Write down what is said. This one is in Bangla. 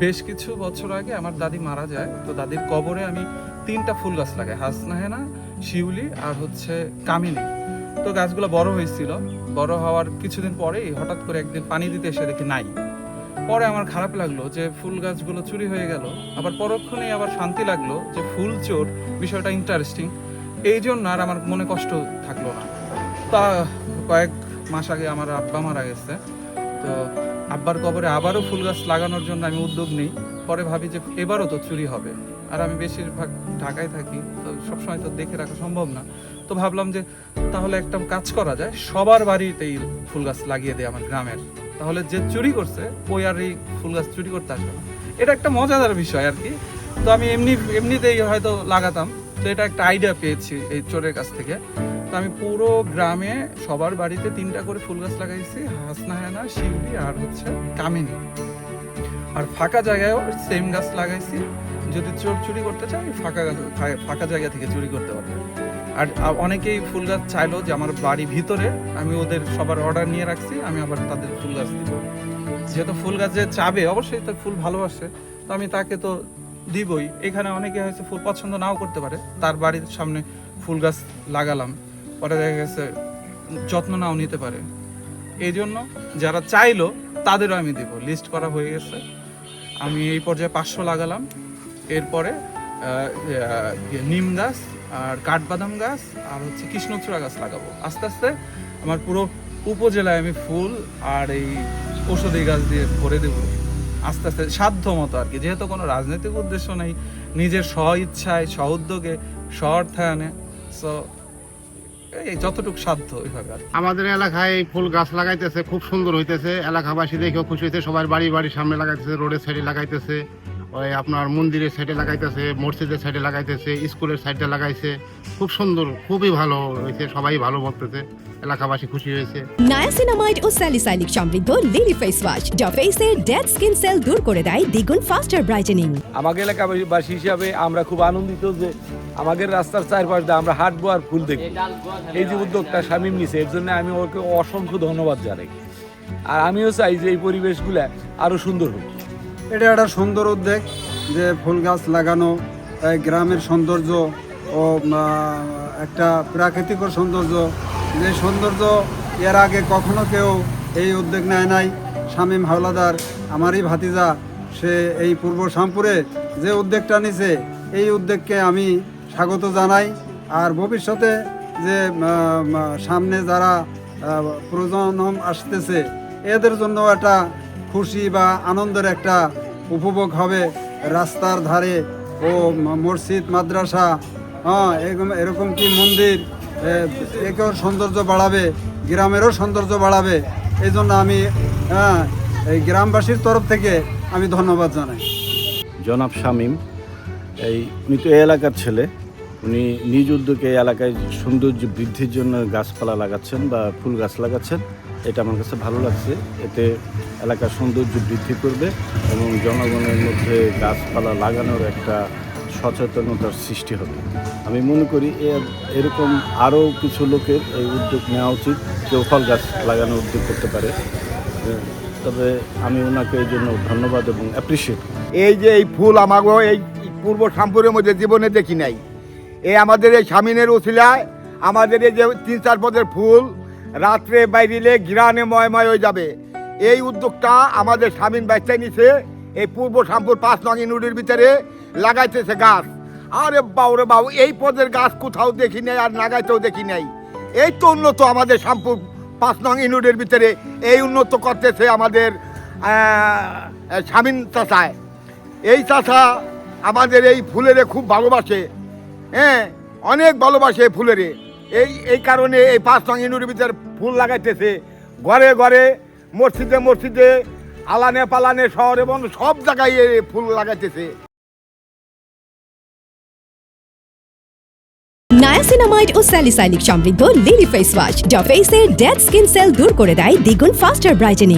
বেশ কিছু বছর আগে আমার দাদি মারা যায়, তো দাদির কবরে আমি 3টা ফুল গাছ লাগাই, হাসনাহেনা, শিউলি আর হচ্ছে কামিনী। তো গাছগুলো বড় হয়েছিল, বড় হওয়ার কিছুদিন পরেই হঠাৎ করে একদিন পানি দিতে এসে দেখি নাই। পরে আমার খারাপ লাগলো যে ফুল গাছগুলো চুরি হয়ে গেল, আবার পরক্ষণেই আবার শান্তি লাগলো যে ফুল চোর, বিষয়টা ইন্টারেস্টিং। এই জন্য আর আমার মনে কষ্ট থাকলো না। তা কয়েক মাস আগে আমার আব্বা মারা গেছে, তো আব্বার কবরে আবারও ফুল গাছ লাগানোর জন্য আমি উদ্যোগ নিই। পরে ভাবি যে এবারও তো চুরি হবে, আর আমি বেশিরভাগ ঢাকায় থাকি, তো সবসময় তো দেখে রাখা সম্ভব না। তো ভাবলাম যে তাহলে একটা কাজ করা যায়, সবার বাড়িতেই ফুল গাছ লাগিয়ে দেয় আমার গ্রামের, তাহলে যে চুরি করছে ওই আর এই ফুল গাছ চুরি করতে আসবে না। এটা একটা মজাদার বিষয় আর কি। তো আমি এমনিতেই হয়তো লাগাতাম, তো এটা একটা আইডিয়া পেয়েছি এই চোরের কাছ থেকে। তো আমি পুরো গ্রামে সবার বাড়িতে 3টা করে ফুল গাছ লাগাইছি, হাসনাহেনা, শিউলি আর হচ্ছে কামিনী। আর ফাঁকা জায়গায়ও সেম গাছ লাগাইছি, যদি চোর চুরি করতে চায় ফাঁকা জায়গা থেকে চুরি করতে পারবে। আর অনেকেই ফুল গাছ চাইলো যে আমার বাড়ি ভিতরে, আমি ওদের সবার অর্ডার নিয়ে রাখছি, আমি আবার তাদের ফুল গাছ দিব। যেহেতু ফুল গাছ যে চাবে অবশ্যই তার ফুল ভালোবাসে, তো আমি তাকে তো দিবই। এখানে অনেকে হয়তো ফুল পছন্দ নাও করতে পারে, তার বাড়ির সামনে ফুল গাছ লাগালাম, পরে দেখা গেছে যত্ন নাও নিতে পারে। এই জন্য যারা চাইলো তাদেরও আমি দেবো, লিস্ট করা হয়ে গেছে। আমি এই পর্যায়ে 500 লাগালাম। এরপরে নিম গাছ আর কাঠবাদাম গাছ আর হচ্ছে কৃষ্ণচূড়া গাছ লাগাবো। আস্তে আস্তে আমার পুরো উপজেলায় আমি ফুল আর এই ঔষধি গাছ দিয়ে ভরে দেবো আস্তে আস্তে, সাধ্য মতো আর কি। যেহেতু কোনো রাজনৈতিক উদ্দেশ্য নেই, নিজের স্ব ইচ্ছায়, স্ব উদ্যোগে, স্ব অর্থায়নে, সো এই যতটুকু সাধ্য ওইভাবে আর কি। আমাদের এলাকায় ফুল গাছ লাগাইতেছে, খুব সুন্দর হইতেছে। এলাকাবাসী দেখেও খুশি হয়েছে, সবার বাড়ির সামনে লাগাইতেছে, রোডের সাইডে লাগাইতেছে, ওই আপনার মন্দিরের সাইডে লাগাইতেছে, মসজিদের সাইডে লাগাইতেছে, স্কুলের সাইডে লাগাইছে। খুব সুন্দর, খুবই ভালো হয়েছে, সবাই ভালো বলতেছে, এলাকাবাসী খুশি হয়েছে। নায়াসিনামাইড ও স্যালিসাইলিক সমৃদ্ধ লিলি ফেস ওয়াশ, যা ফেসের ডেড স্কিন সেল দূর করে দেয় দ্বিগুণ ফাস্টার ব্রাইটেনিং। আমাদের এলাকাবাসী হিসাবে আমরা খুব আনন্দিত যে আমাদের রাস্তার চারপাশ দিয়ে আমরা হাঁটবো আর ফুল দেখবো। এই যে উদ্যোগটা শামীম নিছে, এর জন্য আমি ওকে অসংখ্য ধন্যবাদ জানাই। আর আমিও চাই যে এই পরিবেশগুলা আরো সুন্দর হোক। এটা একটা সুন্দর উদ্যোগ যে ফুল গাছ লাগানো, গ্রামের সৌন্দর্য ও একটা প্রাকৃতিক সৌন্দর্য, যে সৌন্দর্য এর আগে কখনো কেউ এই উদ্যোগ নেয় নাই। শামীম হাওলাদার আমারই ভাতিজা, সে এই পূর্ব শামপুরে যে উদ্যোগটা নিছে, এই উদ্যোগকে আমি স্বাগত জানাই। আর ভবিষ্যতে যে সামনে যারা প্রজন্ম আসতেছে, এদের জন্য একটা খুশি বা আনন্দের একটা উপভোগ হবে। রাস্তার ধারে ও মসজিদ, মাদ্রাসা, এরকম কি মন্দির, একেও সৌন্দর্য বাড়াবে, গ্রামেরও সৌন্দর্য বাড়াবে। এই জন্য আমি এই গ্রামবাসীর তরফ থেকে আমি ধন্যবাদ জানাই। জনাব শামীম, উনি তো এই এলাকার ছেলে, উনি নিজ উদ্যোগে এই এলাকায় সৌন্দর্য বৃদ্ধির জন্য গাছপালা লাগাচ্ছেন বা ফুল গাছ লাগাচ্ছেন। এটা আমার কাছে ভালো লাগছে। এতে এলাকার সৌন্দর্য বৃদ্ধি করবে এবং জনগণের মধ্যে গাছপালা লাগানোর একটা সচেতনতার সৃষ্টি হবে। আমি মনে করি এরকম আরও কিছু লোকের এই উদ্যোগ নেওয়া উচিত, কেউ ফল গাছ লাগানোর উদ্যোগ করতে পারে। তবে আমি ওনাকে এই জন্য ধন্যবাদ এবং অ্যাপ্রিসিয়েট। এই যে এই ফুল আমাগো এই পূর্ব শামপুরের মধ্যে জীবনে দেখি নাই। এই আমাদের এই শামিনের উছিলায় আমাদের এই যে 3-4 পদের ফুল রাত্রে বাইরিলে ঘিরানে ময়ময় হয়ে যাবে। এই উদ্যোগটা আমাদের শামিন বাচ্চাই নিছে। এই পূর্ব শামপুর 5 নং ইউনিটের ভিতরে লাগাইতেছে গাছ। আরে বাউরে বাবু, এই পদের গাছ কোথাও দেখি নাই, আর লাগাইতেও দেখি নাই। এই তো উন্নত আমাদের শামপুর 5 নং ইউনিটের ভিতরে, এই উন্নত করতেছে আমাদের শামিন চাচায়। এই চাচা আমাদের এই ফুলেরে খুব ভালোবাসে, অনেক ভালোবাসে ফুলেরে। এই কারণে এই 5 নং ইউনিটের ভিতরে ফুল লাগাইতেছে, ঘরে ঘরে, মসজিদে মসজিদে, আলানে পালানে, শহরে এবং সব জায়গায় ফুল লাগাইতেছে। নায়াসিনামাইড ও স্যালিসাইলিক সমৃদ্ধ লিলি ফেস ওয়াশ, যা ফেসের ডেড স্কিন সেল দূর করে দেয় দ্বিগুণ ফাস্টার ব্রাইটেনিং।